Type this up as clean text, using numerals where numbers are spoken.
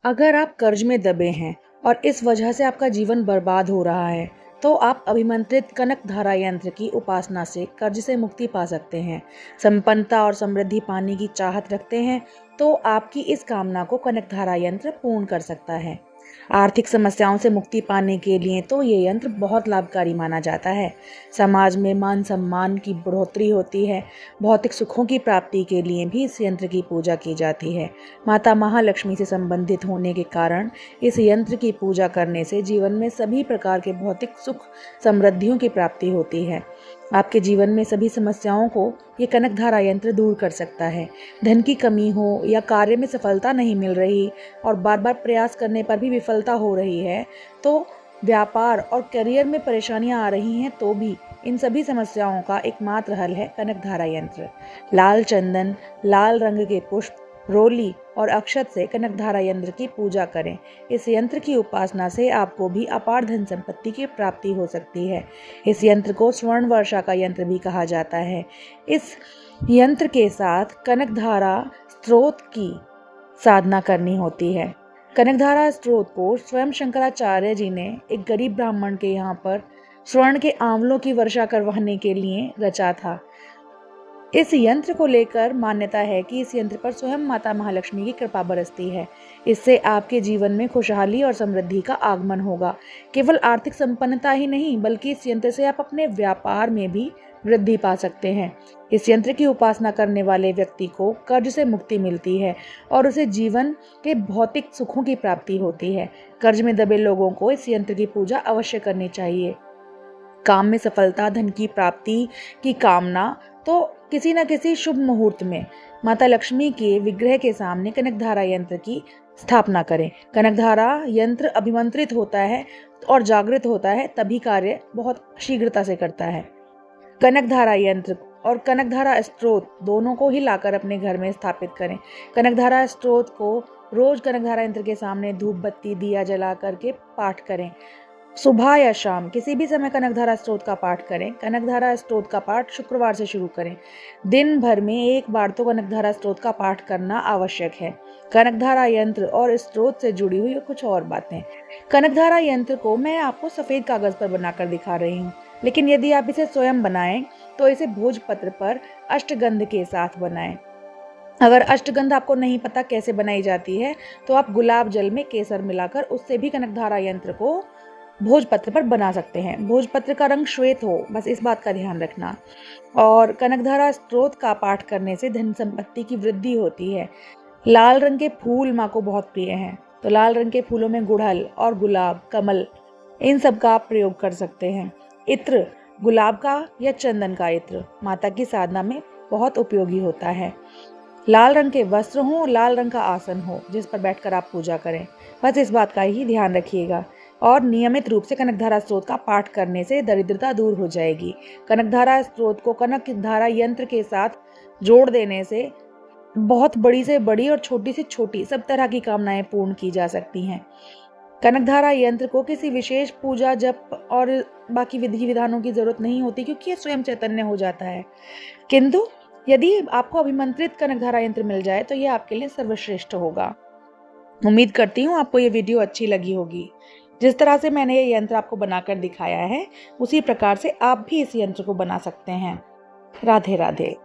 अगर आप कर्ज में दबे हैं और इस वजह से आपका जीवन बर्बाद हो रहा है, तो आप अभिमंत्रित कनक धारा यंत्र की उपासना से कर्ज से मुक्ति पा सकते हैं। संपन्नता और समृद्धि पाने की चाहत रखते हैं, तो आपकी इस कामना को कनक धारा यंत्र पूर्ण कर सकता है। आर्थिक समस्याओं से मुक्ति पाने के लिए तो ये यंत्र बहुत लाभकारी माना जाता है। समाज में मान सम्मान की बढ़ोतरी होती है। भौतिक सुखों की प्राप्ति के लिए भी इस यंत्र की पूजा की जाती है। माता महालक्ष्मी से संबंधित होने के कारण इस यंत्र की पूजा करने से जीवन में सभी प्रकार के भौतिक सुख समृद्धियों की प्राप्ति होती है। आपके जीवन में सभी समस्याओं को ये कनक धारा यंत्र दूर कर सकता है। धन की कमी हो या कार्य में सफलता नहीं मिल रही और बार बार प्रयास करने पर भी विफलता हो रही है, तो व्यापार और करियर में परेशानियां आ रही हैं, तो भी इन सभी समस्याओं का एकमात्र हल है कनक धारा यंत्र। लाल चंदन, लाल रंग के पुष्प, रोली और अक्षत से कनक धारा यंत्र की पूजा करें। इस यंत्र की उपासना से आपको भी अपार धन संपत्ति की प्राप्ति हो सकती है। इस यंत्र को स्वर्ण वर्षा का यंत्र भी कहा जाता है। इस यंत्र के साथ कनक धारा स्त्रोत की साधना करनी होती है। कनक धारा स्त्रोत को स्वयं शंकराचार्य जी ने एक गरीब ब्राह्मण के यहाँ पर स्वर्ण के आंवलों की वर्षा करवाने के लिए रचा था। इस यंत्र को लेकर मान्यता है कि इस यंत्र पर स्वयं माता महालक्ष्मी की कृपा बरसती है। इससे आपके जीवन में खुशहाली और समृद्धि का आगमन होगा। केवल आर्थिक संपन्नता ही नहीं, बल्कि इस यंत्र से आप अपने व्यापार में भी वृद्धि पा सकते हैं। इस यंत्र की उपासना करने वाले व्यक्ति को कर्ज से मुक्ति मिलती है और उसे जीवन के भौतिक सुखों की प्राप्ति होती है। कर्ज में दबे लोगों को इस यंत्र की पूजा अवश्य करनी चाहिए। काम में सफलता, धन की प्राप्ति की कामना तो किसी न किसी शुभ मुहूर्त में माता लक्ष्मी के विग्रह के सामने कनक धारा यंत्र की स्थापना करें। कनक धारा यंत्र अभिमंत्रित होता है और जागृत होता है, तभी कार्य बहुत शीघ्रता से करता है। कनक धारा यंत्र और कनक धारा स्त्रोत दोनों को ही लाकर अपने घर में स्थापित करें। कनक धारा स्त्रोत को रोज कनक धारा यंत्र के सामने धूप बत्ती दिया जला करके पाठ करें। सुबह या शाम किसी भी समय कनक धारा स्त्रोत का पाठ करें। कनक धारा स्त्रोत का पाठ शुक्रवार से शुरू करें। दिन भर में एक बार तो कनक धारा स्त्रोत का पाठ करना आवश्यक है। कनक धारा यंत्र और स्त्रोत से जुड़ी हुई कुछ और बातें। कनक धारा यंत्र को मैं आपको सफेद कागज पर बनाकर दिखा रही हूँ, लेकिन यदि आप इसे स्वयं बनाएं तो इसे भोजपत्र पर अष्टगंध के साथ बनाएं। अगर अष्टगंध आपको नहीं पता कैसे बनाई जाती है, तो आप गुलाब जल में केसर मिलाकर उससे भी कनक धारा यंत्र को भोजपत्र पर बना सकते हैं। भोजपत्र का रंग श्वेत हो, बस इस बात का ध्यान रखना। और कनकधारा स्त्रोत का पाठ करने से धन संपत्ति की वृद्धि होती है। लाल रंग के फूल माँ को बहुत प्रिय हैं, तो लाल रंग के फूलों में गुड़हल और गुलाब, कमल, इन सब का आप प्रयोग कर सकते हैं। इत्र, गुलाब का या चंदन का इत्र माता की साधना में बहुत उपयोगी होता है। लाल रंग के वस्त्र हो, लाल रंग का आसन हो जिस पर बैठकर आप पूजा करें, बस इस बात का ही ध्यान रखिएगा। और नियमित रूप से कनकधारा स्त्रोत का पाठ करने से दरिद्रता दूर हो जाएगी। कनकधारा स्त्रोत को कनक धारा यंत्र के साथ जोड़ देने से बहुत बड़ी से बड़ी और छोटी से छोटी सब तरह की कामनाएं पूर्ण की जा सकती हैं। कनकधारा यंत्र को किसी विशेष पूजा, जप और बाकी विधि विधानों की जरूरत नहीं होती, क्योंकि ये स्वयं चैतन्य हो जाता है। किंतु यदि आपको अभिमंत्रित कनकधारा यंत्र मिल जाए तो ये आपके लिए सर्वश्रेष्ठ होगा। उम्मीद करती हूँ आपको ये वीडियो अच्छी लगी होगी। जिस तरह से मैंने ये यंत्र आपको बनाकर दिखाया है, उसी प्रकार से आप भी इस यंत्र को बना सकते हैं। राधे राधे।